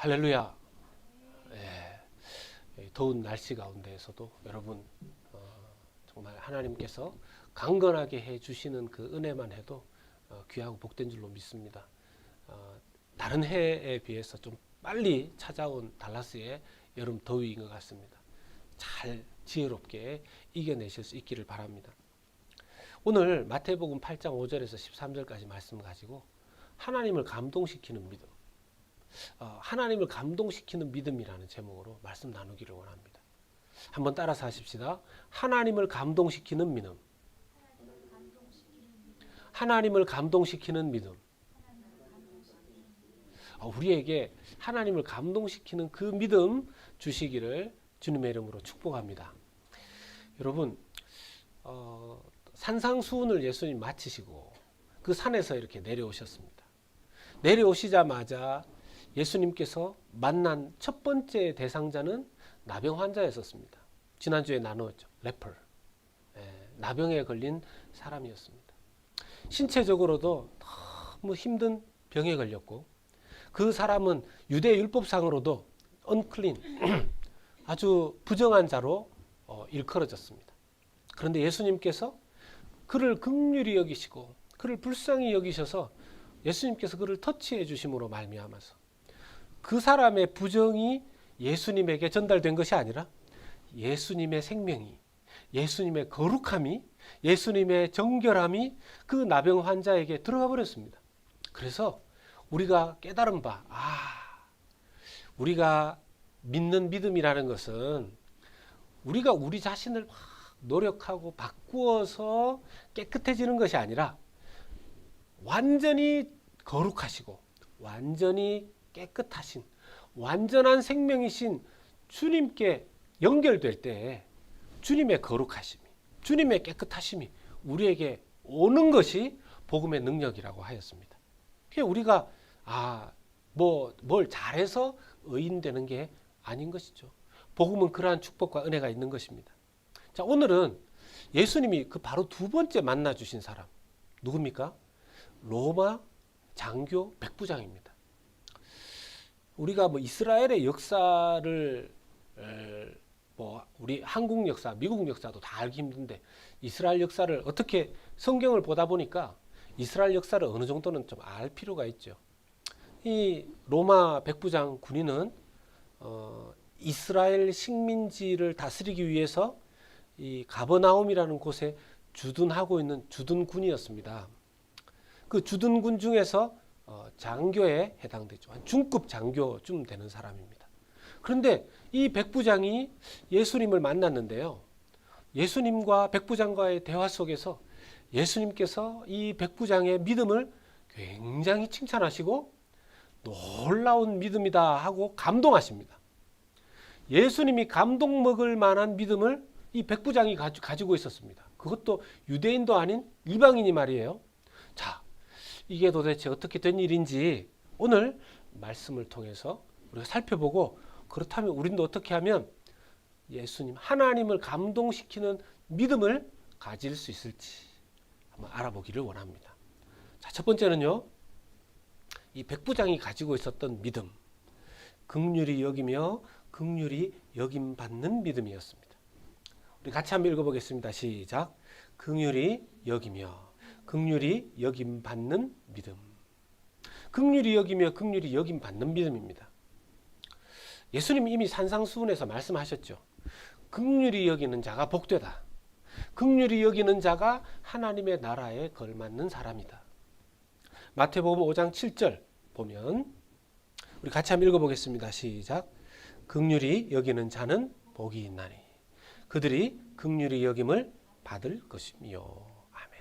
할렐루야. 더운 날씨 가운데에서도 여러분 정말 하나님께서 강건하게 해주시는 그 은혜만 해도 귀하고 복된 줄로 믿습니다. 다른 해에 비해서 좀 빨리 찾아온 달라스의 여름 더위인 것 같습니다. 잘 지혜롭게 이겨내실 수 있기를 바랍니다. 오늘 마태복음 8장 5절에서 13절까지 말씀 가지고 하나님을 감동시키는 믿음, 하나님을 감동시키는 믿음이라는 제목으로 말씀 나누기를 원합니다. 한번 따라서 하십시다. 하나님을 감동시키는 믿음. 하나님을 감동시키는 믿음. 우리에게 하나님을 감동시키는 그 믿음 주시기를 주님의 이름으로 축복합니다. 여러분, 산상수훈을 예수님 마치시고 그 산에서 이렇게 내려오셨습니다. 내려오시자마자 예수님께서 만난 첫 번째 대상자는 나병 환자였었습니다. 지난주에 나누었죠. 레퍼. 나병에 걸린 사람이었습니다. 신체적으로도 너무 힘든 병에 걸렸고 그 사람은 유대 율법상으로도 unclean, 아주 부정한 자로 일컬어졌습니다. 그런데 예수님께서 그를 긍휼히 여기시고 그를 불쌍히 여기셔서 예수님께서 그를 터치해 주심으로 말미암아서 그 사람의 부정이 예수님에게 전달된 것이 아니라 예수님의 생명이, 예수님의 거룩함이, 예수님의 정결함이 그 나병 환자에게 들어가 버렸습니다. 그래서 우리가 깨달은 바, 우리가 믿는 믿음이라는 것은 우리가 우리 자신을 막 노력하고 바꾸어서 깨끗해지는 것이 아니라 완전히 거룩하시고 완전히 깨끗하신 완전한 생명이신 주님께 연결될 때 주님의 거룩하심이, 주님의 깨끗하심이 우리에게 오는 것이 복음의 능력이라고 하였습니다. 우리가 뭘 잘해서 의인 되는 게 아닌 것이죠. 복음은 그러한 축복과 은혜가 있는 것입니다. 자, 오늘은 예수님이 그 바로 두 번째 만나 주신 사람 누굽니까? 로마 장교 백부장입니다. 우리가 이스라엘의 역사를 우리 한국 역사, 미국 역사도 다 알기 힘든데 이스라엘 역사를 어떻게 성경을 보다 보니까 이스라엘 역사를 어느 정도는 좀 알 필요가 있죠. 이 로마 백부장 군인은 이스라엘 식민지를 다스리기 위해서 이 가버나움이라는 곳에 주둔하고 있는 주둔군이었습니다. 그 주둔군 중에서 장교에 해당되죠. 한 중급 장교쯤 되는 사람입니다. 그런데 이 백부장이 예수님을 만났는데요. 예수님과 백부장과의 대화 속에서 예수님께서 이 백부장의 믿음을 굉장히 칭찬하시고 놀라운 믿음이다 하고 감동하십니다. 예수님이 감동 먹을 만한 믿음을 이 백부장이 가지고 있었습니다. 그것도 유대인도 아닌 이방인이 말이에요. 자, 이게 도대체 어떻게 된 일인지 오늘 말씀을 통해서 우리가 살펴보고 그렇다면 우리도 어떻게 하면 예수님, 하나님을 감동시키는 믿음을 가질 수 있을지 한번 알아보기를 원합니다. 자, 첫 번째는요. 이 백부장이 가지고 있었던 믿음, 긍휼히 여기며 긍휼히 여김받는 믿음이었습니다. 우리 같이 한번 읽어보겠습니다. 시작. 긍휼히 여기며 긍휼히 여김받는 믿음. 긍휼히 여기며 긍휼히 여김받는 믿음입니다. 예수님이 이미 산상수훈에서 말씀하셨죠. 긍휼히 여기는 자가 복되다. 긍휼히 여기는 자가 하나님의 나라에 걸맞는 사람이다. 마태복음 5장 7절 보면 우리 같이 한번 읽어보겠습니다. 시작. 긍휼히 여기는 자는 복이 있나니 그들이 긍휼히 여김을 받을 것이며. 아멘.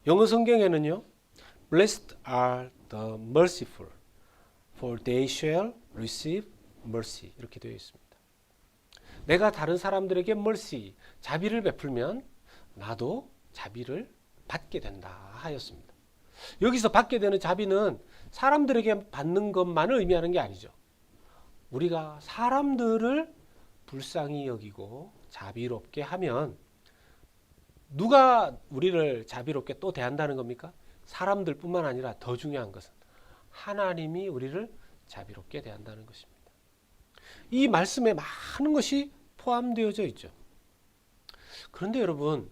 영어 성경에는요. Blessed are the merciful, for they shall receive mercy 이렇게 되어 있습니다. 내가 다른 사람들에게 mercy, 자비를 베풀면 나도 자비를 받게 된다 하였습니다. 여기서 받게 되는 자비는 사람들에게 받는 것만을 의미하는 게 아니죠. 우리가 사람들을 불쌍히 여기고 자비롭게 하면 누가 우리를 자비롭게 또 대한다는 겁니까? 사람들뿐만 아니라 더 중요한 것은 하나님이 우리를 자비롭게 대한다는 것입니다. 이 말씀에 많은 것이 포함되어져 있죠. 그런데 여러분,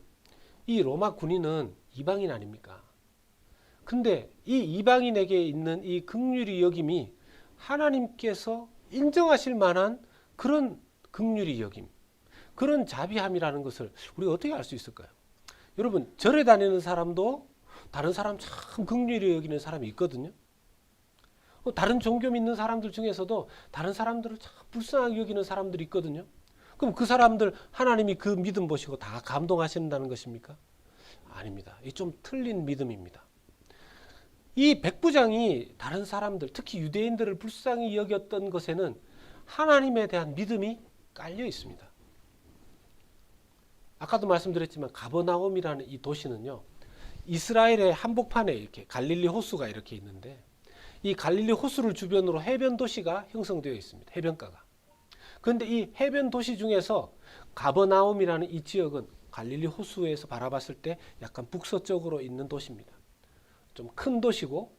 이 로마 군인은 이방인 아닙니까? 근데 이 이방인에게 있는 이 긍휼히 여김이 하나님께서 인정하실 만한 그런 긍휼히 여김, 그런 자비함이라는 것을 우리가 어떻게 알 수 있을까요? 여러분, 절에 다니는 사람도 다른 사람 참 긍휼히 여기는 사람이 있거든요. 다른 종교 믿는 사람들 중에서도 다른 사람들을 참 불쌍하게 여기는 사람들이 있거든요. 그럼 그 사람들 하나님이 그 믿음 보시고 다 감동하신다는 것입니까? 아닙니다. 이 좀 틀린 믿음입니다. 이 백부장이 다른 사람들, 특히 유대인들을 불쌍히 여겼던 것에는 하나님에 대한 믿음이 깔려 있습니다. 아까도 말씀드렸지만 가버나움이라는 이 도시는요, 이스라엘의 한복판에 이렇게 갈릴리 호수가 이렇게 있는데, 이 갈릴리 호수를 주변으로 해변 도시가 형성되어 있습니다. 해변가가. 그런데 이 해변 도시 중에서 가버나움이라는 이 지역은 갈릴리 호수에서 바라봤을 때 약간 북서쪽으로 있는 도시입니다. 좀 큰 도시고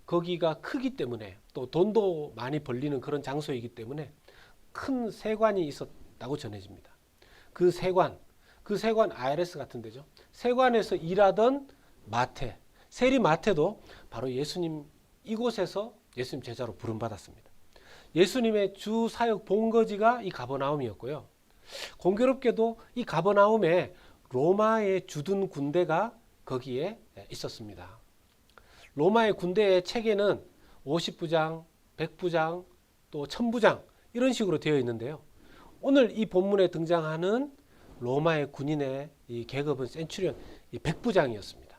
거기가 크기 때문에 또 돈도 많이 벌리는 그런 장소이기 때문에 큰 세관이 있었다고 전해집니다. 그 세관 IRS 같은 데죠. 세관에서 일하던 마태, 세리 마태도 바로 예수님 이곳에서 예수님 제자로 부름받았습니다. 예수님의 주 사역 본거지가 이 가버나움이었고요. 공교롭게도 이 가버나움에 로마의 주둔 군대가 거기에 있었습니다. 로마의 군대의 체계는 50부장, 100부장, 또 1000부장 이런 식으로 되어 있는데요. 오늘 이 본문에 등장하는 로마의 군인의 이 계급은 센츄리온 100부장이었습니다.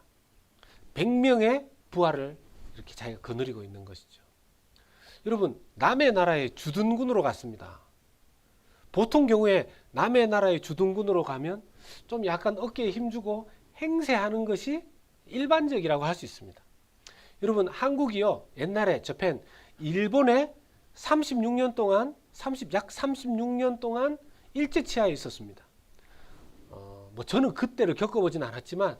100명의 부하를 이렇게 자기가 거느리고 있는 것이죠. 여러분, 남의 나라의 주둔군으로 갔습니다. 보통 경우에 남의 나라의 주둔군으로 가면 좀 약간 어깨에 힘주고 행세하는 것이 일반적이라고 할 수 있습니다. 여러분, 한국이요, 옛날에 저펜 일본에 36년 동안 약 36년 동안 일제치하에 있었습니다. 뭐 저는 그때를 겪어보진 않았지만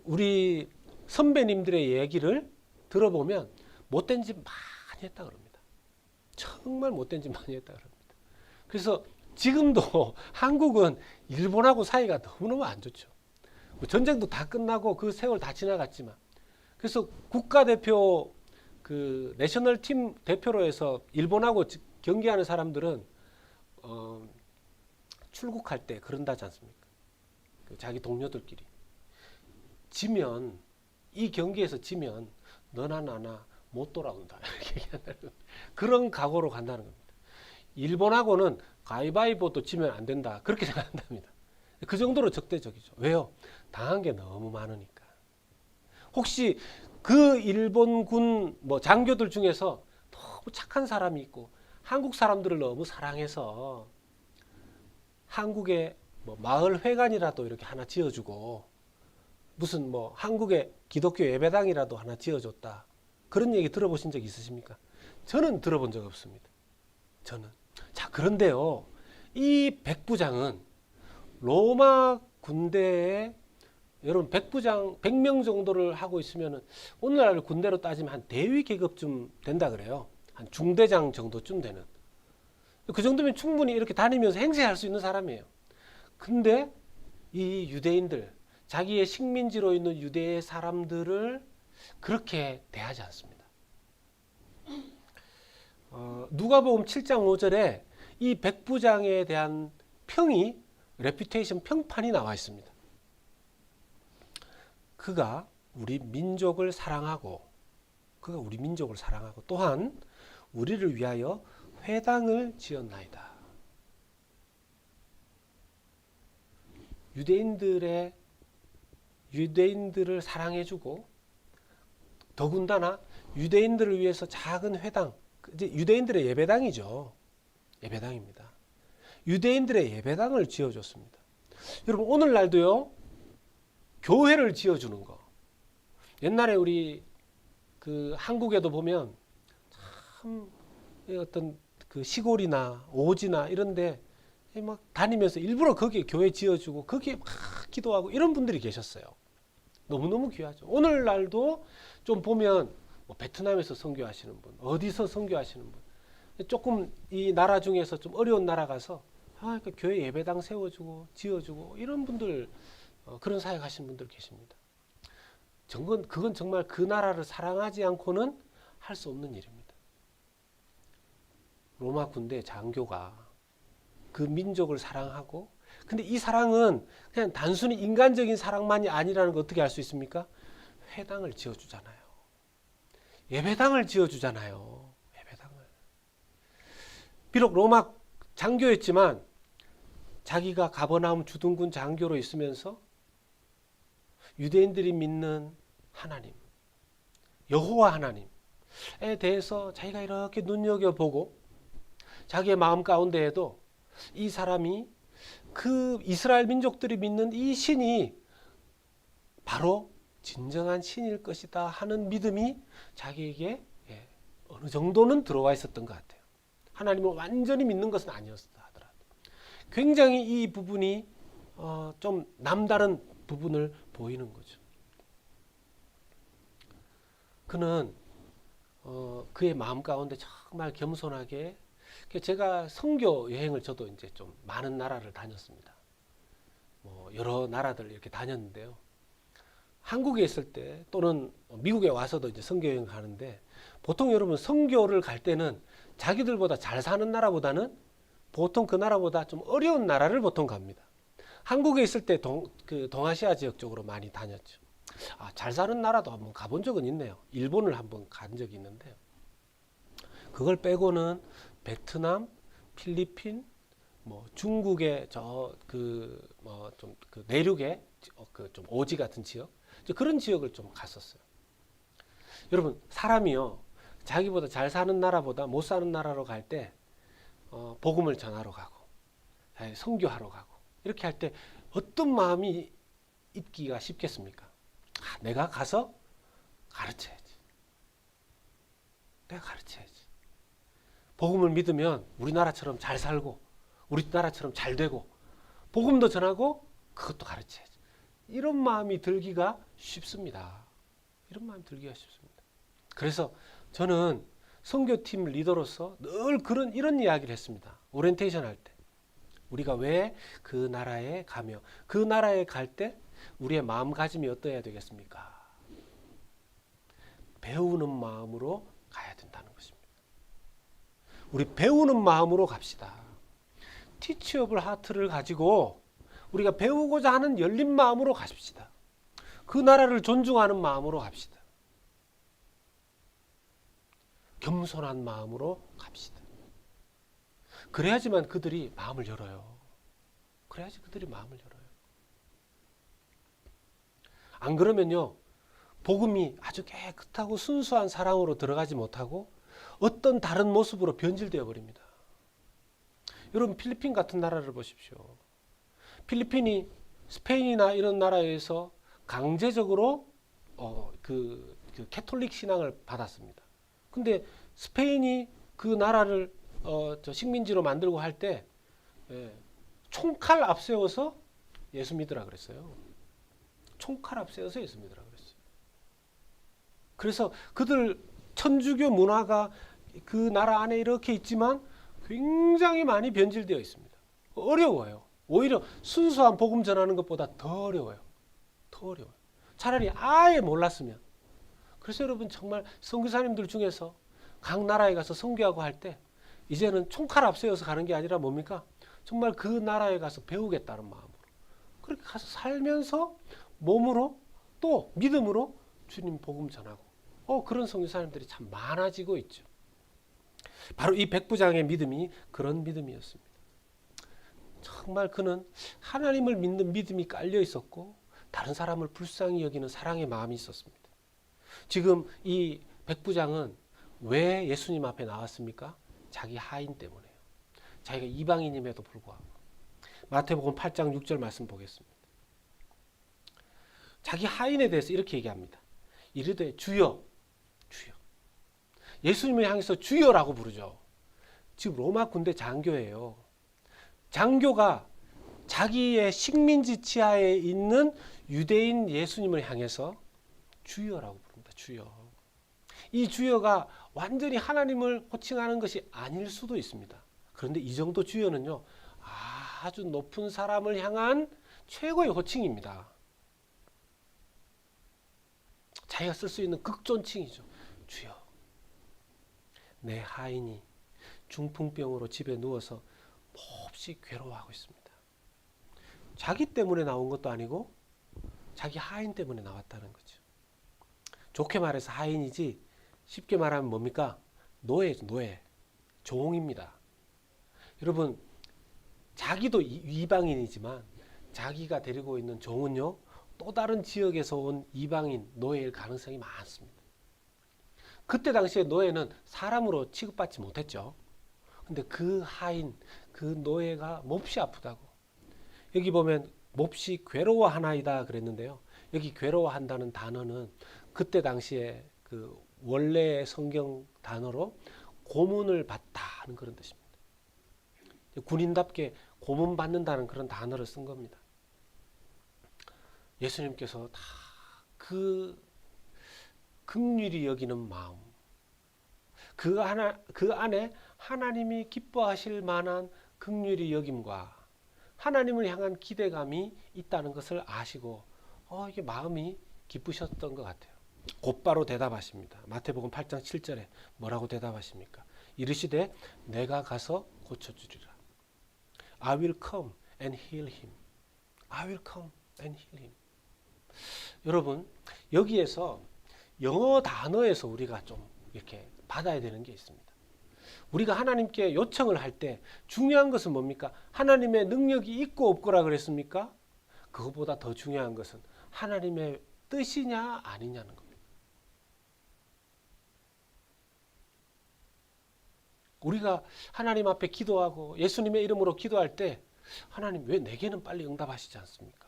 우리 선배님들의 얘기를 들어보면 못된 짓 많이 했다 그럽니다. 정말 못된 짓 많이 했다 그럽니다. 그래서 지금도 한국은 일본하고 사이가 너무너무 안 좋죠. 전쟁도 다 끝나고 그 세월 다 지나갔지만, 그래서 국가대표 그 내셔널 팀 대표로 해서 일본하고 경기하는 사람들은 출국할 때 그런다지 않습니까? 자기 동료들끼리 지면, 이 경기에서 지면 너나 나나 못 돌아온다 이렇게 얘기한다는 그런 각오로 간다는 겁니다. 일본하고는 가위바위보도 지면 안 된다 그렇게 생각한답니다. 그 정도로 적대적이죠. 왜요? 당한 게 너무 많으니까. 혹시 그 일본군 뭐 장교들 중에서 너무 착한 사람이 있고 한국 사람들을 너무 사랑해서 한국의 뭐 마을 회관이라도 이렇게 하나 지어주고 무슨 뭐 한국의 기독교 예배당이라도 하나 지어줬다, 그런 얘기 들어보신 적 있으십니까? 저는 들어본 적 없습니다. 저는. 자, 그런데요, 이 백부장은 로마 군대에 여러분 100부장 100명 정도를 하고 있으면 오늘날 군대로 따지면 한 대위 계급쯤 된다 그래요. 한 중대장 정도쯤 되는. 그 정도면 충분히 이렇게 다니면서 행세할 수 있는 사람이에요. 근데 이 유대인들, 자기의 식민지로 있는 유대의 사람들을 그렇게 대하지 않습니다. 누가복음 7장 5절에 이 백부장에 대한 평이, 레퓨테이션 평판이 나와 있습니다. 그가 우리 민족을 사랑하고 또한 우리를 위하여 회당을 지었나이다. 유대인들을 사랑해주고 더군다나 유대인들을 위해서 작은 회당, 이제 유대인들의 예배당이죠. 예배당입니다. 유대인들의 예배당을 지어줬습니다. 여러분, 오늘날도요, 교회를 지어주는 거. 옛날에 우리 그 한국에도 보면 참 어떤 그 시골이나 오지나 이런데 막 다니면서 일부러 거기에 교회 지어주고 거기에 막 기도하고 이런 분들이 계셨어요. 너무너무 귀하죠. 오늘날도 좀 보면 뭐 베트남에서 선교하시는 분, 어디서 선교하시는 분, 조금 이 나라 중에서 좀 어려운 나라 가서 그 교회 예배당 세워주고 지어주고 이런 분들, 그런 사역 하시는 분들 계십니다. 그건 정말 그 나라를 사랑하지 않고는 할 수 없는 일입니다. 로마 군대 장교가 그 민족을 사랑하고, 근데 이 사랑은 그냥 단순히 인간적인 사랑만이 아니라는 걸 어떻게 알 수 있습니까? 회당을 지어주잖아요. 예배당을 지어주잖아요. 예배당을. 비록 로마 장교였지만 자기가 가버나움 주둔군 장교로 있으면서 유대인들이 믿는 하나님, 여호와 하나님에 대해서 자기가 이렇게 눈여겨보고 자기의 마음 가운데에도 이 사람이 그 이스라엘 민족들이 믿는 이 신이 바로 진정한 신일 것이다 하는 믿음이 자기에게 어느 정도는 들어와 있었던 것 같아요. 하나님을 완전히 믿는 것은 아니었다 하더라도 굉장히 이 부분이 좀 남다른 부분을 보이는 거죠. 그는 그의 마음 가운데 정말 겸손하게, 제가 선교 여행을 저도 이제 좀 많은 나라를 다녔습니다. 뭐 여러 나라들 이렇게 다녔는데요. 한국에 있을 때 또는 미국에 와서도 이제 선교 여행 가는데, 보통 여러분 선교를 갈 때는 자기들보다 잘 사는 나라보다는 보통 그 나라보다 좀 어려운 나라를 보통 갑니다. 한국에 있을 때 동아시아 지역 쪽으로 많이 다녔죠. 잘 사는 나라도 한번 가본 적은 있네요. 일본을 한번 간 적이 있는데요. 그걸 빼고는 베트남, 필리핀, 뭐 중국의 그 내륙의 좀 오지 같은 지역, 그런 지역을 좀 갔었어요. 여러분, 사람이요, 자기보다 잘 사는 나라보다 못 사는 나라로 갈 때 복음을 전하러 가고 선교하러 가고 이렇게 할 때 어떤 마음이 있기가 쉽겠습니까? 내가 가서 가르쳐야지. 내가 가르쳐야지. 복음을 믿으면 우리나라처럼 잘 살고 우리나라처럼 잘 되고 복음도 전하고 그것도 가르쳐야지. 이런 마음이 들기가 쉽습니다. 이런 마음이 들기가 쉽습니다. 그래서 저는 선교팀 리더로서 늘 이런 이야기를 했습니다. 오리엔테이션 할 때. 우리가 왜 그 나라에 가며 그 나라에 갈 때 우리의 마음가짐이 어떠해야 되겠습니까? 배우는 마음으로 가야 된다는 것입니다. 우리 배우는 마음으로 갑시다. 티치어블 하트를 가지고 우리가 배우고자 하는 열린 마음으로 가십시다. 그 나라를 존중하는 마음으로 갑시다. 겸손한 마음으로 갑시다. 그래야지만 그들이 마음을 열어요. 그래야지 그들이 마음을 열어요. 안 그러면요, 복음이 아주 깨끗하고 순수한 사랑으로 들어가지 못하고 어떤 다른 모습으로 변질되어 버립니다. 여러분, 필리핀 같은 나라를 보십시오. 필리핀이 스페인이나 이런 나라에서 강제적으로 그 캐톨릭 신앙을 받았습니다. 근데 스페인이 그 나라를 식민지로 만들고 할 때 총칼 앞세워서 예수 믿으라 그랬어요. 총칼 앞세워서 예수 믿으라 그랬어요. 그래서 그들 천주교 문화가 그 나라 안에 이렇게 있지만 굉장히 많이 변질되어 있습니다. 어려워요. 오히려 순수한 복음 전하는 것보다 더 어려워요. 더 어려워요. 차라리 아예 몰랐으면. 그래서 여러분, 정말 선교사님들 중에서 각 나라에 가서 선교하고 할 때 이제는 총칼 앞세워서 가는 게 아니라 뭡니까? 정말 그 나라에 가서 배우겠다는 마음으로 그렇게 가서 살면서 몸으로 또 믿음으로 주님 복음 전하고 그런 선교사님들이 참 많아지고 있죠. 바로 이 백부장의 믿음이 그런 믿음이었습니다. 정말 그는 하나님을 믿는 믿음이 깔려 있었고 다른 사람을 불쌍히 여기는 사랑의 마음이 있었습니다. 지금 이 백부장은 왜 예수님 앞에 나왔습니까? 자기 하인 때문에요. 자기가 이방인임에도 불구하고. 마태복음 8장 6절 말씀 보겠습니다. 자기 하인에 대해서 이렇게 얘기합니다. 이르되 주여, 주여. 예수님을 향해서 주여라고 부르죠. 지금 로마 군대 장교예요. 장교가 자기의 식민지 치하에 있는 유대인 예수님을 향해서 주여라고 부릅니다. 주여. 이 주여가 완전히 하나님을 호칭하는 것이 아닐 수도 있습니다. 그런데 이 정도 주여는요, 아주 높은 사람을 향한 최고의 호칭입니다. 자기가 쓸 수 있는 극존칭이죠. 주여, 내 하인이 중풍병으로 집에 누워서 몹시 괴로워하고 있습니다. 자기 때문에 나온 것도 아니고 자기 하인 때문에 나왔다는 거죠. 좋게 말해서 하인이지, 쉽게 말하면 뭡니까? 노예죠, 노예. 종입니다. 여러분, 자기도 이방인이지만 자기가 데리고 있는 종은요, 또 다른 지역에서 온 이방인 노예일 가능성이 많습니다. 그때 당시에 노예는 사람으로 취급받지 못했죠. 근데 그 하인, 그 노예가 몹시 아프다고. 여기 보면 몹시 괴로워하나이다 그랬는데요. 여기 괴로워한다는 단어는 그때 당시에 그 원래 성경 단어로 고문을 받다 하는 그런 뜻입니다. 군인답게 고문 받는다는 그런 단어를 쓴 겁니다. 예수님께서 다 그 긍휼히 여기는 마음, 그 안에 하나님이 기뻐하실 만한 긍휼히 여김과 하나님을 향한 기대감이 있다는 것을 아시고 이게 마음이 기쁘셨던 것 같아요. 곧바로 대답하십니다. 마태복음 8장 7절에 뭐라고 대답하십니까? 이르시되 내가 가서 고쳐주리라. I will come and heal him. I will come and heal him. 여러분, 여기에서 영어 단어에서 우리가 좀 이렇게 받아야 되는 게 있습니다. 우리가 하나님께 요청을 할 때 중요한 것은 뭡니까? 하나님의 능력이 있고 없고라 그랬습니까? 그것보다 더 중요한 것은 하나님의 뜻이냐 아니냐는 겁니다. 우리가 하나님 앞에 기도하고 예수님의 이름으로 기도할 때 하나님 왜 내게는 빨리 응답하시지 않습니까?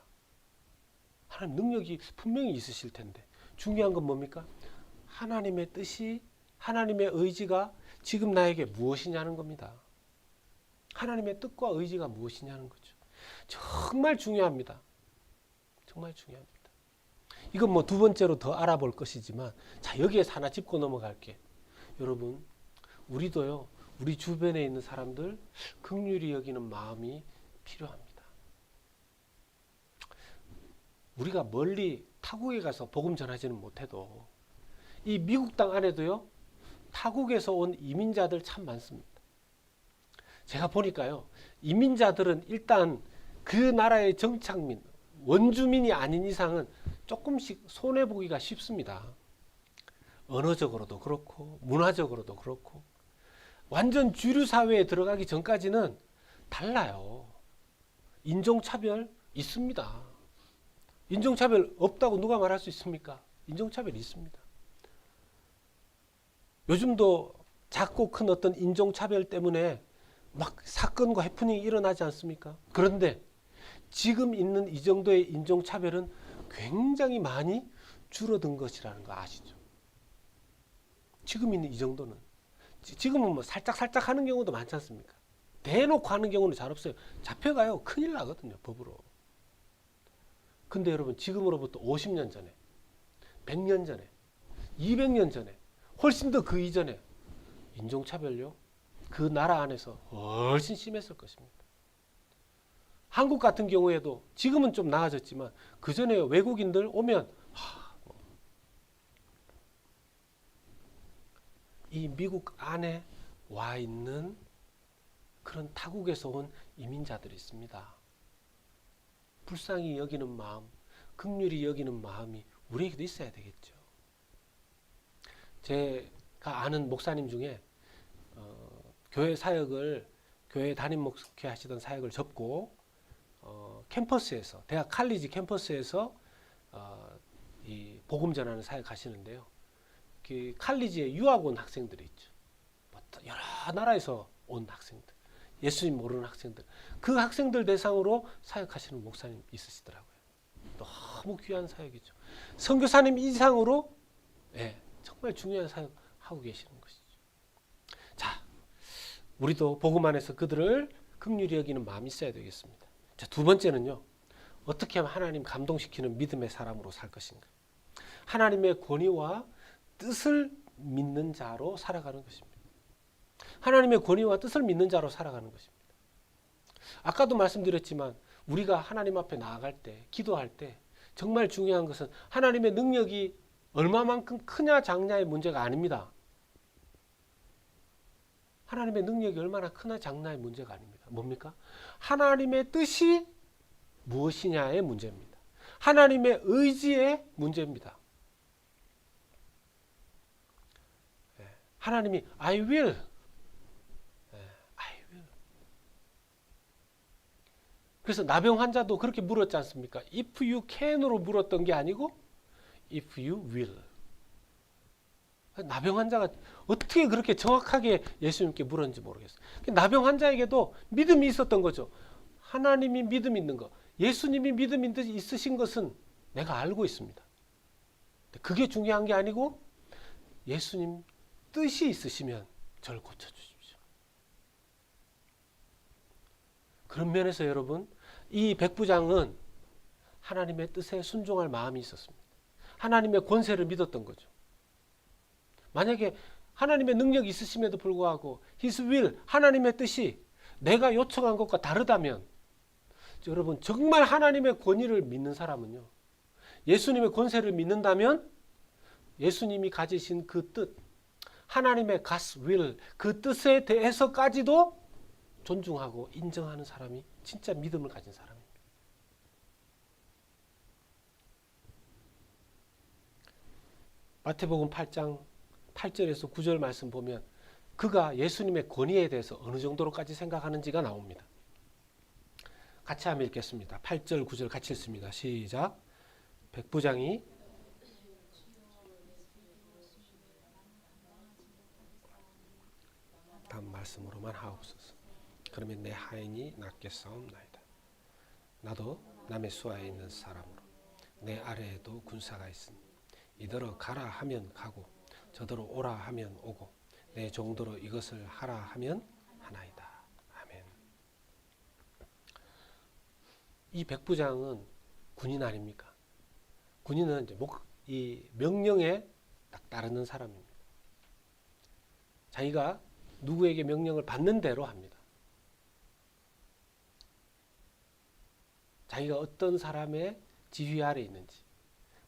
하나님 능력이 분명히 있으실 텐데 중요한 건 뭡니까? 하나님의 뜻이, 하나님의 의지가 지금 나에게 무엇이냐는 겁니다. 하나님의 뜻과 의지가 무엇이냐는 거죠. 정말 중요합니다. 정말 중요합니다. 이건 뭐 두 번째로 더 알아볼 것이지만, 자, 여기에서 하나 짚고 넘어갈게. 여러분, 우리도요, 우리 주변에 있는 사람들 긍휼히 여기는 마음이 필요합니다. 우리가 멀리 타국에 가서 복음 전하지는 못해도 이 미국 땅 안에도요, 타국에서 온 이민자들 참 많습니다. 제가 보니까요, 이민자들은 일단 그 나라의 정착민, 원주민이 아닌 이상은 조금씩 손해보기가 쉽습니다. 언어적으로도 그렇고 문화적으로도 그렇고 완전 주류 사회에 들어가기 전까지는 달라요. 인종차별 있습니다. 인종차별 없다고 누가 말할 수 있습니까? 인종차별이 있습니다. 요즘도 작고 큰 어떤 인종차별 때문에 막 사건과 해프닝이 일어나지 않습니까? 그런데 지금 있는 이 정도의 인종차별은 굉장히 많이 줄어든 것이라는 거 아시죠? 지금 있는 이 정도는. 지금은 뭐 살짝 하는 경우도 많지 않습니까? 대놓고 하는 경우는 잘 없어요. 잡혀가요. 큰일 나거든요, 법으로. 근데 여러분, 지금으로부터 50년 전에, 100년 전에, 200년 전에, 훨씬 더 그 이전에 인종차별요, 그 나라 안에서 훨씬 심했을 것입니다. 한국 같은 경우에도 지금은 좀 나아졌지만 그 전에 외국인들 오면 이 미국 안에 와 있는 그런 타국에서 온 이민자들이 있습니다. 불쌍히 여기는 마음, 긍휼히 여기는 마음이 우리에게도 있어야 되겠죠. 제가 아는 목사님 중에 교회 사역을, 교회 담임 목회 하시던 사역을 접고 캠퍼스에서, 대학 칼리지 캠퍼스에서 이 복음 전하는 사역 하시는데요. 그 칼리지에 유학 온 학생들이 있죠. 여러 나라에서 온 학생들, 예수님 모르는 학생들, 그 학생들 대상으로 사역하시는 목사님 있으시더라고요. 너무 귀한 사역이죠. 선교사님 이상으로 정말 중요한 사역 하고 계시는 것이죠. 자, 우리도 복음 안에서 그들을 긍휼히 여기는 마음이 있어야 되겠습니다. 자, 두 번째는요, 어떻게 하면 하나님 감동시키는 믿음의 사람으로 살 것인가. 하나님의 권위와 뜻을 믿는 자로 살아가는 것입니다. 하나님의 권위와 뜻을 믿는 자로 살아가는 것입니다. 아까도 말씀드렸지만 우리가 하나님 앞에 나아갈 때, 기도할 때 정말 중요한 것은 하나님의 능력이 얼마만큼 크냐 작냐의 문제가 아닙니다. 하나님의 능력이 얼마나 크나 작냐의 문제가 아닙니다. 뭡니까? 하나님의 뜻이 무엇이냐의 문제입니다. 하나님의 의지의 문제입니다. 하나님이 I will, I will. 그래서 나병 환자도 그렇게 물었지 않습니까? If you can으로 물었던 게 아니고 If you will. 나병 환자가 어떻게 그렇게 정확하게 예수님께 물었는지 모르겠어요. 나병 환자에게도 믿음이 있었던 거죠. 하나님이 믿음 있는 거, 예수님이 믿음 있으신 것은 내가 알고 있습니다. 그게 중요한 게 아니고 예수님 뜻이 있으시면 저를 고쳐주십시오. 그런 면에서 여러분, 이 백부장은 하나님의 뜻에 순종할 마음이 있었습니다. 하나님의 권세를 믿었던 거죠. 만약에 하나님의 능력이 있으심에도 불구하고 His will, 하나님의 뜻이 내가 요청한 것과 다르다면, 여러분 정말 하나님의 권위를 믿는 사람은요, 예수님의 권세를 믿는다면 예수님이 가지신 그 뜻, 하나님의 God's will, 그 뜻에 대해서까지도 존중하고 인정하는 사람이 진짜 믿음을 가진 사람입니다. 마태복음 8장 8절에서 9절 말씀 보면 그가 예수님의 권위에 대해서 어느 정도로까지 생각하는지가 나옵니다. 같이 한번 읽겠습니다. 8절 9절 같이 읽습니다. 시작. 백부장이 다음 말씀으로만 하옵소서. 그러면 내 하인이 낫겠사옵나이다. 나도 남의 수하에 있는 사람으로 내 아래에도 군사가 있으니 이더러 가라 하면 가고 저더러 오라 하면 오고 내 정도로 이것을 하라 하면 하나이다. 아멘. 이 백부장은 군인 아닙니까? 군인은 이제 이 명령에 딱 따르는 사람입니다. 자기가 누구에게 명령을 받는 대로 합니다. 자기가 어떤 사람의 지휘 아래 있는지,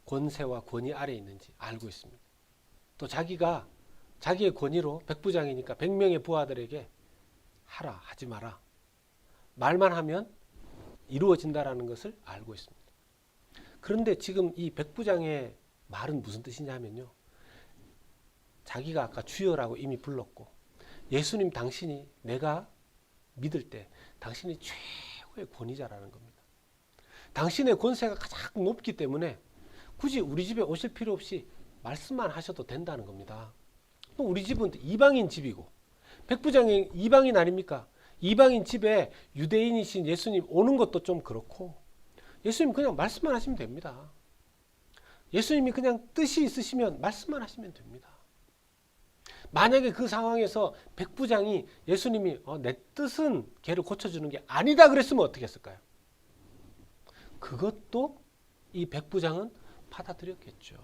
권세와 권위 아래 있는지 알고 있습니다. 또 자기가 자기의 권위로 백부장이니까 100명의 부하들에게 하라, 하지 마라. 말만 하면 이루어진다라는 것을 알고 있습니다. 그런데 지금 이 백부장의 말은 무슨 뜻이냐 하면요, 자기가 아까 주여라고 이미 불렀고 예수님 당신이 내가 믿을 때 당신이 최고의 권위자라는 겁니다. 당신의 권세가 가장 높기 때문에 굳이 우리 집에 오실 필요 없이 말씀만 하셔도 된다는 겁니다. 또 우리 집은 이방인 집이고 백부장이 이방인 아닙니까? 이방인 집에 유대인이신 예수님 오는 것도 좀 그렇고 예수님 그냥 말씀만 하시면 됩니다. 예수님이 그냥 뜻이 있으시면 말씀만 하시면 됩니다. 만약에 그 상황에서 백부장이 예수님이 내 뜻은 걔를 고쳐주는 게 아니다 그랬으면 어떻게 했을까요? 그것도 이 백부장은 받아들였겠죠.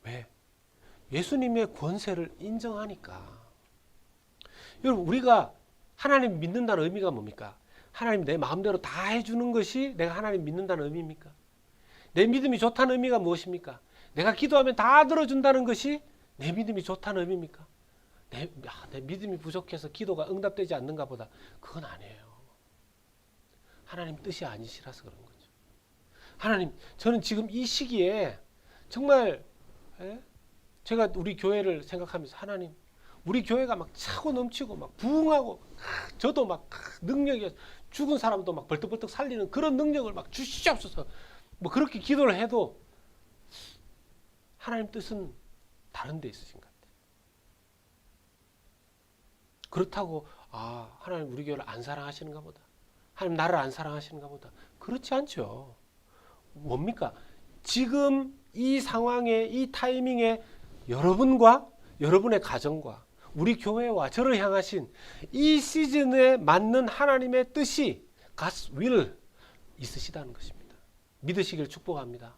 왜? 예수님의 권세를 인정하니까. 여러분, 우리가 하나님 믿는다는 의미가 뭡니까? 하나님 내 마음대로 다 해주는 것이 내가 하나님 믿는다는 의미입니까? 내 믿음이 좋다는 의미가 무엇입니까? 내가 기도하면 다 들어준다는 것이 내 믿음이 좋다는 의미입니까? 내 믿음이 부족해서 기도가 응답되지 않는가 보다. 그건 아니에요. 하나님 뜻이 아니시라서 그런 거죠. 하나님, 저는 지금 이 시기에 정말 제가 우리 교회를 생각하면서 하나님, 우리 교회가 막 차고 넘치고 막 부흥하고 저도 막 능력이 죽은 사람도 막 벌떡벌떡 살리는 그런 능력을 막 주시옵소서. 뭐 그렇게 기도를 해도 하나님 뜻은 다른 데 있으신 것 같아요. 그렇다고 하나님 우리 교회를 안 사랑하시는가 보다. 하나님 나를 안 사랑하시는가 보다. 그렇지 않죠. 뭡니까? 지금 이 상황에 이 타이밍에 여러분과 여러분의 가정과 우리 교회와 저를 향하신 이 시즌에 맞는 하나님의 뜻이 God's will 있으시다는 것입니다. 믿으시길 축복합니다.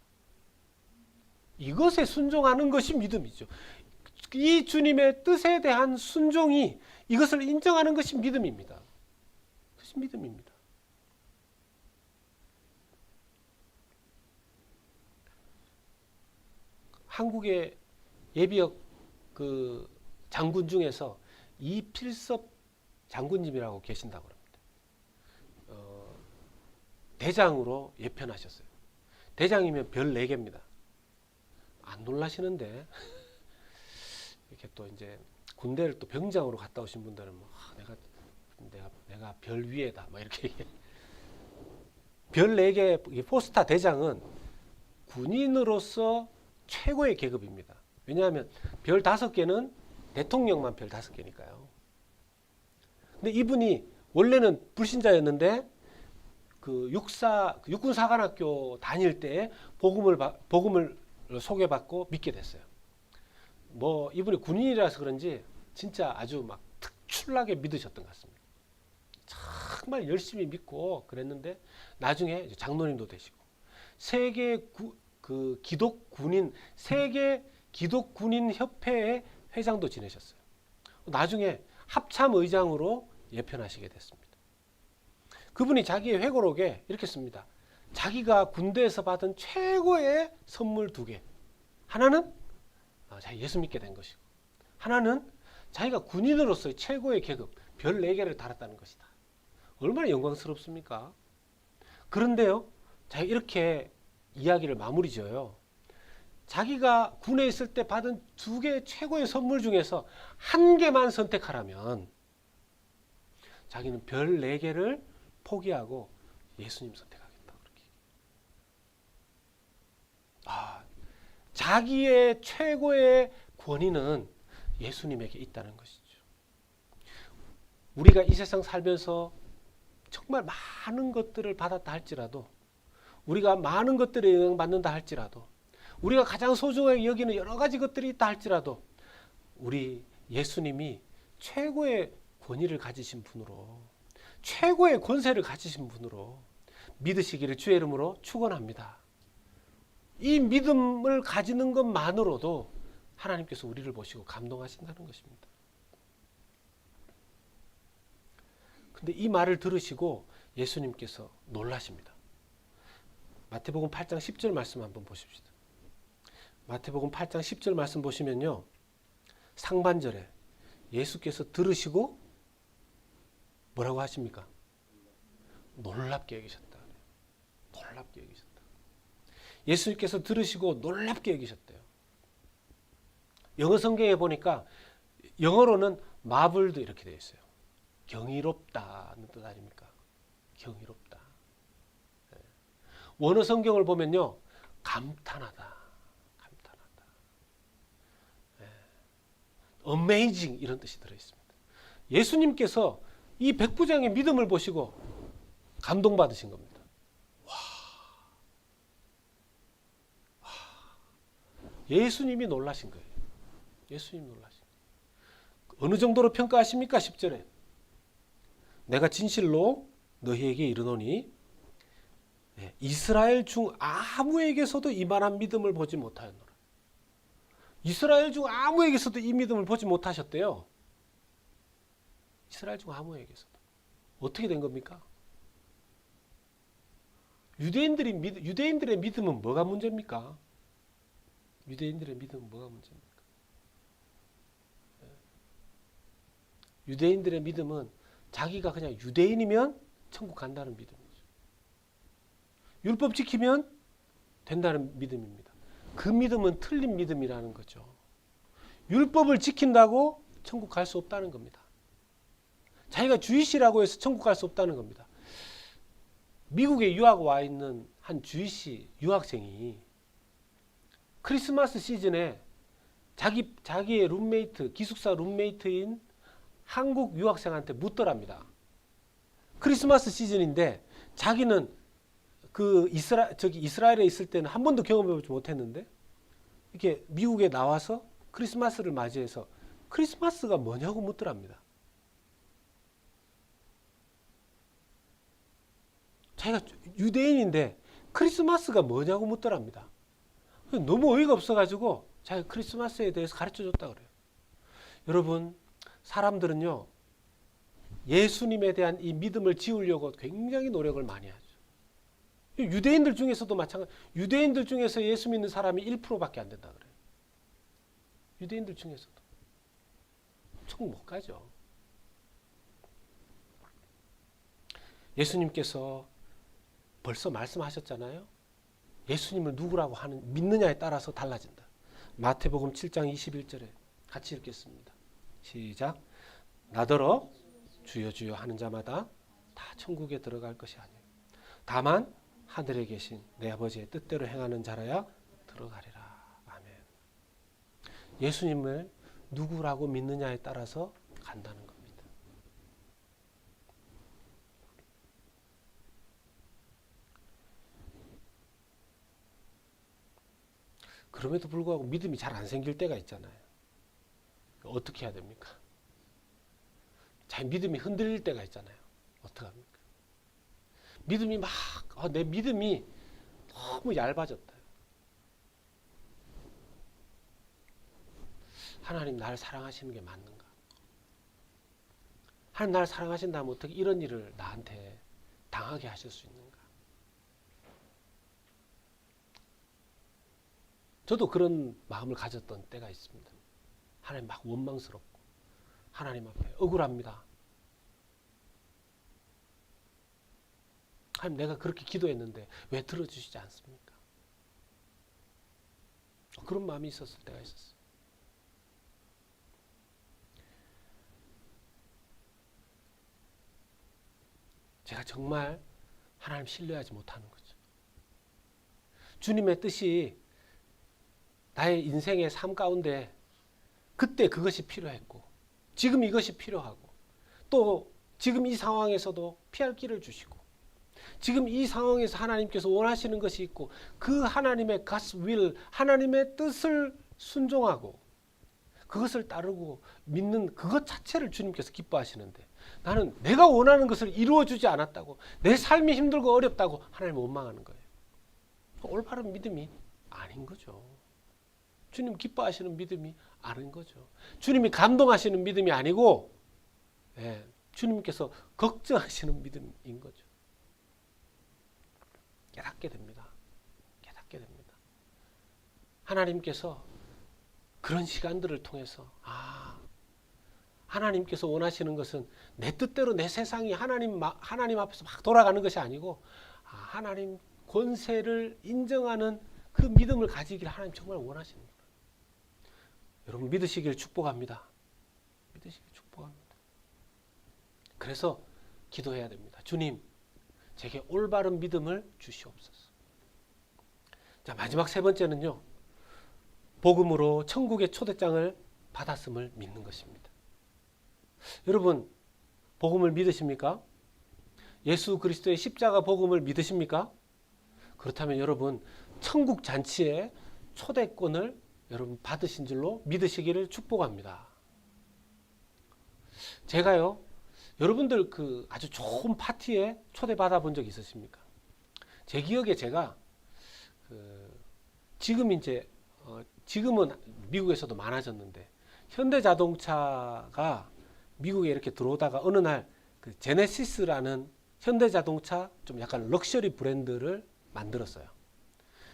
이것에 순종하는 것이 믿음이죠. 이 주님의 뜻에 대한 순종이 이것을 인정하는 것이 믿음입니다. 그것이 믿음입니다. 한국의 예비역 그 장군 중에서 이필섭 장군님이라고 계신다고 합니다. 대장으로 예편하셨어요. 대장이면 별 4개입니다. 안 놀라시는데 이렇게 또 이제 군대를 또 병장으로 갔다 오신 분들은 뭐 내가 별 위에다 막 이렇게 별 4개 포스타 대장은 군인으로서 최고의 계급입니다. 왜냐하면 별 5개는 대통령만 별 5개니까요. 근데 이분이 원래는 불신자였는데 그 육군 사관학교 다닐 때 복음을 소개받고 믿게 됐어요. 뭐 이분이 군인이라서 그런지 진짜 아주 막 특출나게 믿으셨던 것 같습니다. 정말 열심히 믿고 그랬는데 나중에 장로님도 되시고 세계 기독군인 협회의 회장도 지내셨어요. 나중에 합참의장으로 예편하시게 됐습니다. 그분이 자기의 회고록에 이렇게 씁니다. 자기가 군대에서 받은 최고의 선물 2개. 하나는 자기 예수 믿게 된 것이고 하나는 자기가 군인으로서의 최고의 계급 별 4개를 달았다는 것이다. 얼마나 영광스럽습니까? 그런데요, 자기 이렇게 이야기를 마무리 지어요. 자기가 군에 있을 때 받은 2개 최고의 선물 중에서 1개만 선택하라면 자기는 별 4개를 포기하고 예수님 선택하겠다. 그렇게. 자기의 최고의 권위는 예수님에게 있다는 것이죠. 우리가 이 세상 살면서 정말 많은 것들을 받았다 할지라도 우리가 많은 것들에 영향받는다 할지라도 우리가 가장 소중하게 여기는 여러 가지 것들이 있다 할지라도 우리 예수님이 최고의 권위를 가지신 분으로 최고의 권세를 가지신 분으로 믿으시기를 주의 이름으로 축원합니다. 이 믿음을 가지는 것만으로도 하나님께서 우리를 보시고 감동하신다는 것입니다. 근데 이 말을 들으시고 예수님께서 놀라십니다. 마태복음 8장 10절 말씀 한번 보십시다. 마태복음 8장 10절 말씀 보시면요. 상반절에 예수께서 들으시고 뭐라고 하십니까? 놀랍게 여기셨다. 놀랍게 여기셨다. 예수님께서 들으시고 놀랍게 여기셨대요. 영어 성경에 보니까 영어로는 marveled 이렇게 되어 있어요. 경이롭다는 뜻 아닙니까? 경이롭다. 원어 성경을 보면요. 감탄하다. 감탄하다. amazing 이런 뜻이 들어있습니다. 예수님께서 이 백부장의 믿음을 보시고 감동받으신 겁니다. 예수님이 놀라신 거예요. 예수님이 놀라신 거예요. 어느 정도로 평가하십니까? 10절에 내가 진실로 너희에게 이르노니 이스라엘 중 아무에게서도 이만한 믿음을 보지 못하였노라. 이스라엘 중 아무에게서도 이 믿음을 보지 못하셨대요. 이스라엘 중 아무에게서도. 어떻게 된 겁니까? 유대인들의 믿음은 뭐가 문제입니까? 유대인들의 믿음은 뭐가 문제입니까? 유대인들의 믿음은 자기가 그냥 유대인이면 천국 간다는 믿음이죠. 율법 지키면 된다는 믿음입니다. 그 믿음은 틀린 믿음이라는 거죠. 율법을 지킨다고 천국 갈 수 없다는 겁니다. 자기가 주이시라고 해서 천국 갈 수 없다는 겁니다. 미국에 유학 와 있는 한 주이시 유학생이 크리스마스 시즌에 자기의 룸메이트, 기숙사 룸메이트인 한국 유학생한테 묻더랍니다. 크리스마스 시즌인데 자기는 이스라엘에 있을 때는 한 번도 경험해보지 못했는데 이렇게 미국에 나와서 크리스마스를 맞이해서 크리스마스가 뭐냐고 묻더랍니다. 자기가 유대인인데 크리스마스가 뭐냐고 묻더랍니다. 너무 어이가 없어가지고 자기가 크리스마스에 대해서 가르쳐줬다 그래요. 여러분, 사람들은요, 예수님에 대한 이 믿음을 지우려고 굉장히 노력을 많이 하죠. 유대인들 중에서도 마찬가지. 유대인들 중에서 예수 믿는 사람이 1%밖에 안 된다 그래요. 유대인들 중에서도. 천국 못 가죠. 예수님께서 벌써 말씀하셨잖아요. 예수님을 누구라고 하는 믿느냐에 따라서 달라진다. 마태복음 7장 21절에 같이 읽겠습니다. 시작. 나더러 주여 주여 하는 자마다 다 천국에 들어갈 것이 아니에요. 다만 하늘에 계신 내 아버지의 뜻대로 행하는 자라야 들어가리라. 아멘. 예수님을 누구라고 믿느냐에 따라서 간다는 겁니다. 그럼에도 불구하고 믿음이 잘 안 생길 때가 있잖아요. 어떻게 해야 됩니까? 잘 믿음이 흔들릴 때가 있잖아요. 어떡합니까? 믿음이 막, 내 믿음이 너무 얇아졌다. 하나님 나를 사랑하시는 게 맞는가? 하나님 나를 사랑하신다면 어떻게 이런 일을 나한테 당하게 하실 수 있는가? 저도 그런 마음을 가졌던 때가 있습니다. 하나님 막 원망스럽고 하나님 앞에 억울합니다. 하나님 내가 그렇게 기도했는데 왜 들어주시지 않습니까? 그런 마음이 있었을 때가 있었어요. 제가 정말 하나님 신뢰하지 못하는 거죠. 주님의 뜻이 나의 인생의 삶 가운데 그때 그것이 필요했고 지금 이것이 필요하고 또 지금 이 상황에서도 피할 길을 주시고 지금 이 상황에서 하나님께서 원하시는 것이 있고 그 하나님의 God's will, 하나님의 뜻을 순종하고 그것을 따르고 믿는 그것 자체를 주님께서 기뻐하시는데 나는 내가 원하는 것을 이루어주지 않았다고 내 삶이 힘들고 어렵다고 하나님을 원망하는 거예요. 올바른 믿음이 아닌 거죠. 주님 기뻐하시는 믿음이 아닌 거죠. 주님이 감동하시는 믿음이 아니고 주님께서 걱정하시는 믿음인 거죠. 깨닫게 됩니다. 깨닫게 됩니다. 하나님께서 그런 시간들을 통해서 하나님께서 원하시는 것은 내 뜻대로 내 세상이 하나님 앞에서 막 돌아가는 것이 아니고 하나님 권세를 인정하는 그 믿음을 가지길 하나님 정말 원하십니다. 여러분 믿으시길 축복합니다. 믿으시길 축복합니다. 그래서 기도해야 됩니다. 주님, 제게 올바른 믿음을 주시옵소서. 자, 마지막 세 번째는요. 복음으로 천국의 초대장을 받았음을 믿는 것입니다. 여러분, 복음을 믿으십니까? 예수 그리스도의 십자가 복음을 믿으십니까? 그렇다면 여러분, 천국 잔치의 초대권을 여러분 받으신 줄로 믿으시기를 축복합니다. 제가요, 여러분들 그 아주 좋은 파티에 초대받아 본 적 있으십니까? 제 기억에 제가 지금은 미국에서도 많아졌는데 현대자동차가 미국에 이렇게 들어오다가 어느 날 그 제네시스라는 현대자동차 좀 약간 럭셔리 브랜드를 만들었어요.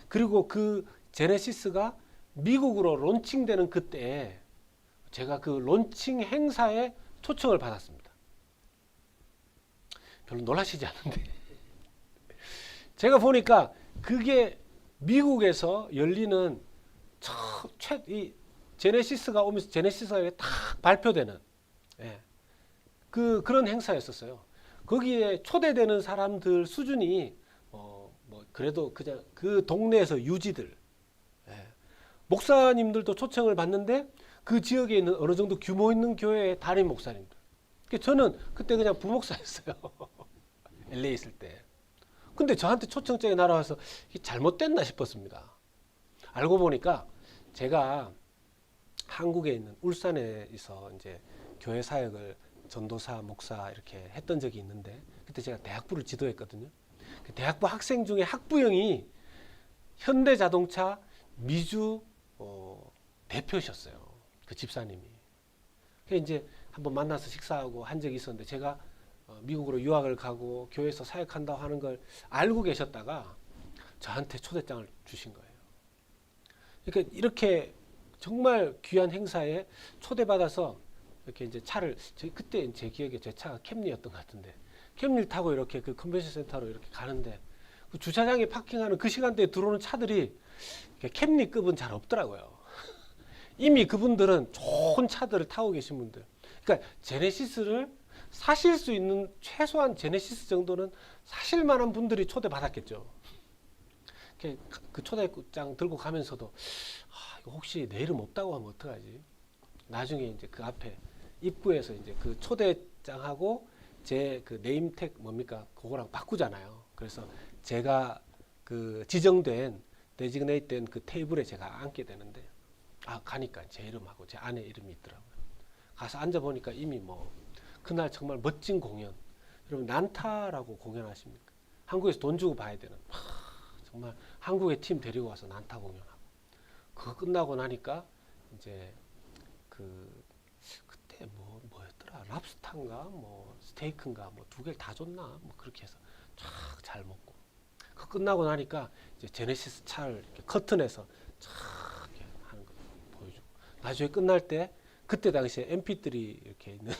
그리고 그 제네시스가 미국으로 론칭되는 그때 제가 그 론칭 행사에 초청을 받았습니다. 별로 놀라시지 않은데 제가 보니까 그게 미국에서 열리는 이 제네시스가 오면서 제네시스가 딱 발표되는 그런 행사였었어요. 거기에 초대되는 사람들 수준이 그래도 그냥 그 동네에서 유지들 목사님들도 초청을 받는데 그 지역에 있는 어느 정도 규모 있는 교회의 담임 목사님들. 저는 그때 그냥 부목사였어요. LA 있을 때. 근데 저한테 초청장이 날아와서 이게 잘못됐나 싶었습니다. 알고 보니까 제가 한국에 있는 울산에서 이제 교회 사역을 전도사, 목사 이렇게 했던 적이 있는데 그때 제가 대학부를 지도했거든요. 그 대학부 학생 중에 학부형이 현대자동차 미주 대표셨어요. 그 집사님이. 그래서 이제 한번 만나서 식사하고 한 적이 있었는데 제가 미국으로 유학을 가고 교회에서 사역한다고 하는 걸 알고 계셨다가 저한테 초대장을 주신 거예요. 그러니까 이렇게 정말 귀한 행사에 초대받아서 이렇게 이제 차를 그때 제 기억에 제 차가 캠리였던 것 같은데 캠리를 타고 이렇게 그 컨벤션 센터로 이렇게 가는데 그 주차장에 파킹하는 그 시간대에 들어오는 차들이 캠리급은 잘 없더라고요. 이미 그분들은 좋은 차들을 타고 계신 분들. 그러니까 제네시스를 사실 수 있는 최소한 제네시스 정도는 사실 만한 분들이 초대받았겠죠. 그 초대장 들고 가면서도 이거 혹시 내 이름 없다고 하면 어떡하지? 나중에 이제 그 앞에 입구에서 이제 그 초대장하고 제 그 네임택 뭡니까? 그거랑 바꾸잖아요. 그래서 제가 그 지정된 데지그네이트된 그 테이블에 제가 앉게 되는데 가니까 제 이름하고 제 아내 이름이 있더라고요. 가서 앉아 보니까 이미 뭐 그날 정말 멋진 공연. 여러분 난타라고 공연하십니까? 한국에서 돈 주고 봐야 되는 정말 한국의 팀 데리고 와서 난타 공연하고 그거 끝나고 나니까 이제 그때 뭐였더라 랍스타인가 뭐 스테이크인가 뭐 두 개를 다 줬나 뭐 그렇게 해서 쫙 잘 먹고 그 끝나고 나니까 이제 제네시스 차를 이렇게 커튼에서 쫙 이렇게 하는 거 보여주고 나중에 끝날 때 그때 당시에 MP3 이렇게 있는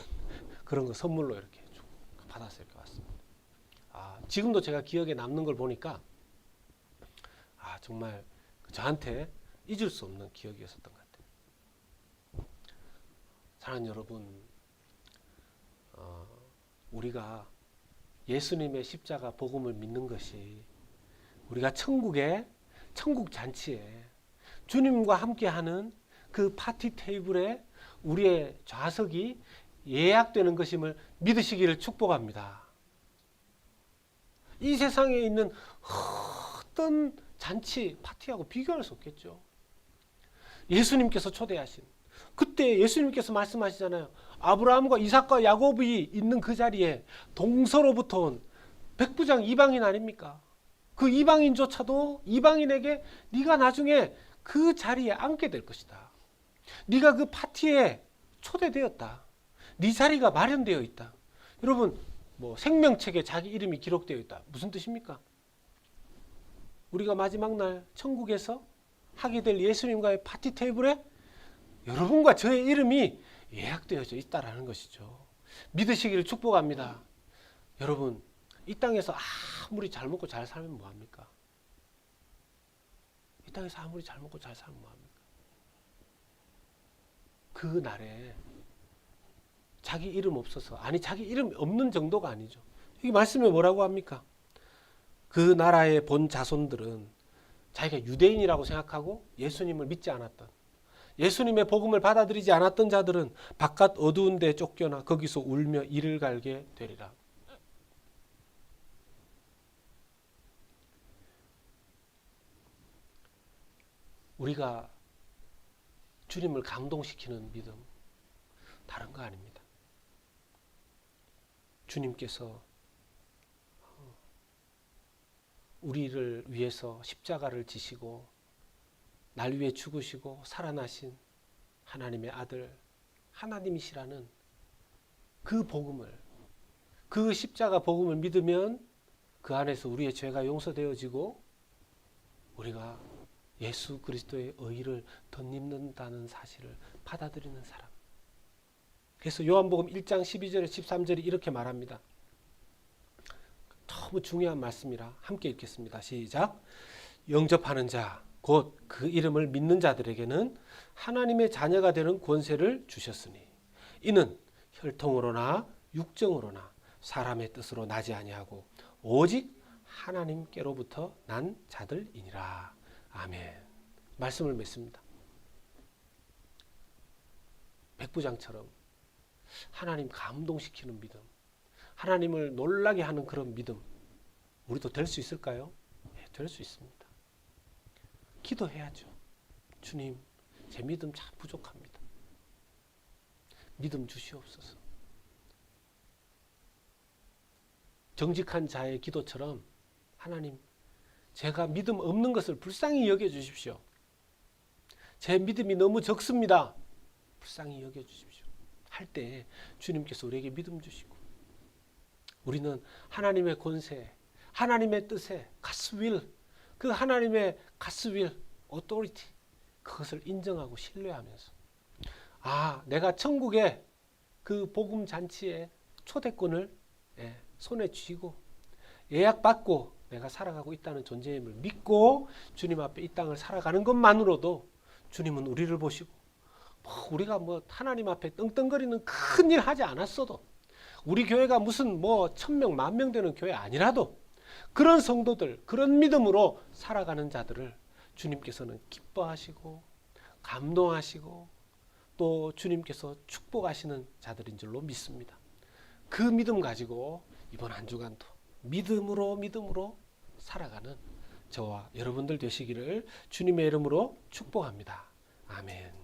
그런 거 선물로 이렇게 주고 받아서 이렇게 왔습니다. 지금도 제가 기억에 남는 걸 보니까 정말 저한테 잊을 수 없는 기억이었었던 것 같아요. 사랑하는 여러분, 우리가 예수님의 십자가 복음을 믿는 것이 우리가 천국 잔치에 주님과 함께하는 그 파티 테이블에 우리의 좌석이 예약되는 것임을 믿으시기를 축복합니다. 이 세상에 있는 어떤 잔치, 파티하고 비교할 수 없겠죠. 예수님께서 초대하신 그때 예수님께서 말씀하시잖아요. 아브라함과 이삭과 야곱이 있는 그 자리에 동서로부터 온 백부장 이방인 아닙니까? 그 이방인조차도 이방인에게 네가 나중에 그 자리에 앉게 될 것이다. 네가 그 파티에 초대되었다. 네 자리가 마련되어 있다. 여러분 생명책에 자기 이름이 기록되어 있다. 무슨 뜻입니까? 우리가 마지막 날 천국에서 하게 될 예수님과의 파티 테이블에 여러분과 저의 이름이 예약되어져 있다라는 것이죠. 믿으시기를 축복합니다. 여러분 이 땅에서 아무리 잘 먹고 잘 살면 뭐합니까? 이 땅에서 아무리 잘 먹고 잘 살면 뭐합니까? 그 날에 자기 이름 없어서 자기 이름 없는 정도가 아니죠. 이 말씀에 뭐라고 합니까? 그 나라의 본 자손들은 자기가 유대인이라고 생각하고 예수님을 믿지 않았던 예수님의 복음을 받아들이지 않았던 자들은 바깥 어두운 데 쫓겨나 거기서 울며 이를 갈게 되리라. 우리가 주님을 감동시키는 믿음 다른 거 아닙니다. 주님께서 우리를 위해서 십자가를 지시고 날 위해 죽으시고 살아나신 하나님의 아들 하나님이시라는 그 복음을 그 십자가 복음을 믿으면 그 안에서 우리의 죄가 용서되어지고 우리가 예수 그리스도의 의의를 덧입는다는 사실을 받아들이는 사람. 그래서 요한복음 1장 12절에 13절이 이렇게 말합니다. 너무 중요한 말씀이라 함께 읽겠습니다. 시작. 영접하는 자 곧 그 이름을 믿는 자들에게는 하나님의 자녀가 되는 권세를 주셨으니 이는 혈통으로나 육정으로나 사람의 뜻으로 나지 아니하고 오직 하나님께로부터 난 자들이니라. 아멘. 말씀을 맺습니다. 백부장처럼 하나님 감동시키는 믿음, 하나님을 놀라게 하는 그런 믿음 우리도 될 수 있을까요? 네, 될 수 있습니다. 기도해야죠. 주님, 제 믿음 참 부족합니다. 믿음 주시옵소서. 정직한 자의 기도처럼 하나님, 제가 믿음 없는 것을 불쌍히 여겨주십시오. 제 믿음이 너무 적습니다. 불쌍히 여겨주십시오. 할 때 주님께서 우리에게 믿음 주시고, 우리는 하나님의 권세, 하나님의 뜻에 God's will, 그 하나님의 God's will, authority, 그것을 인정하고 신뢰하면서, 내가 천국의 그 복음 잔치의 초대권을 손에 쥐고 예약받고 내가 살아가고 있다는 존재임을 믿고 주님 앞에 이 땅을 살아가는 것만으로도 주님은 우리를 보시고, 우리가 하나님 앞에 떵떵거리는 큰 일 하지 않았어도, 우리 교회가 무슨 1000명, 10,000명 되는 교회 아니라도 그런 성도들, 그런 믿음으로 살아가는 자들을 주님께서는 기뻐하시고 감동하시고 또 주님께서 축복하시는 자들인 줄로 믿습니다. 그 믿음 가지고 이번 한 주간도 믿음으로 살아가는 저와 여러분들 되시기를 주님의 이름으로 축복합니다. 아멘.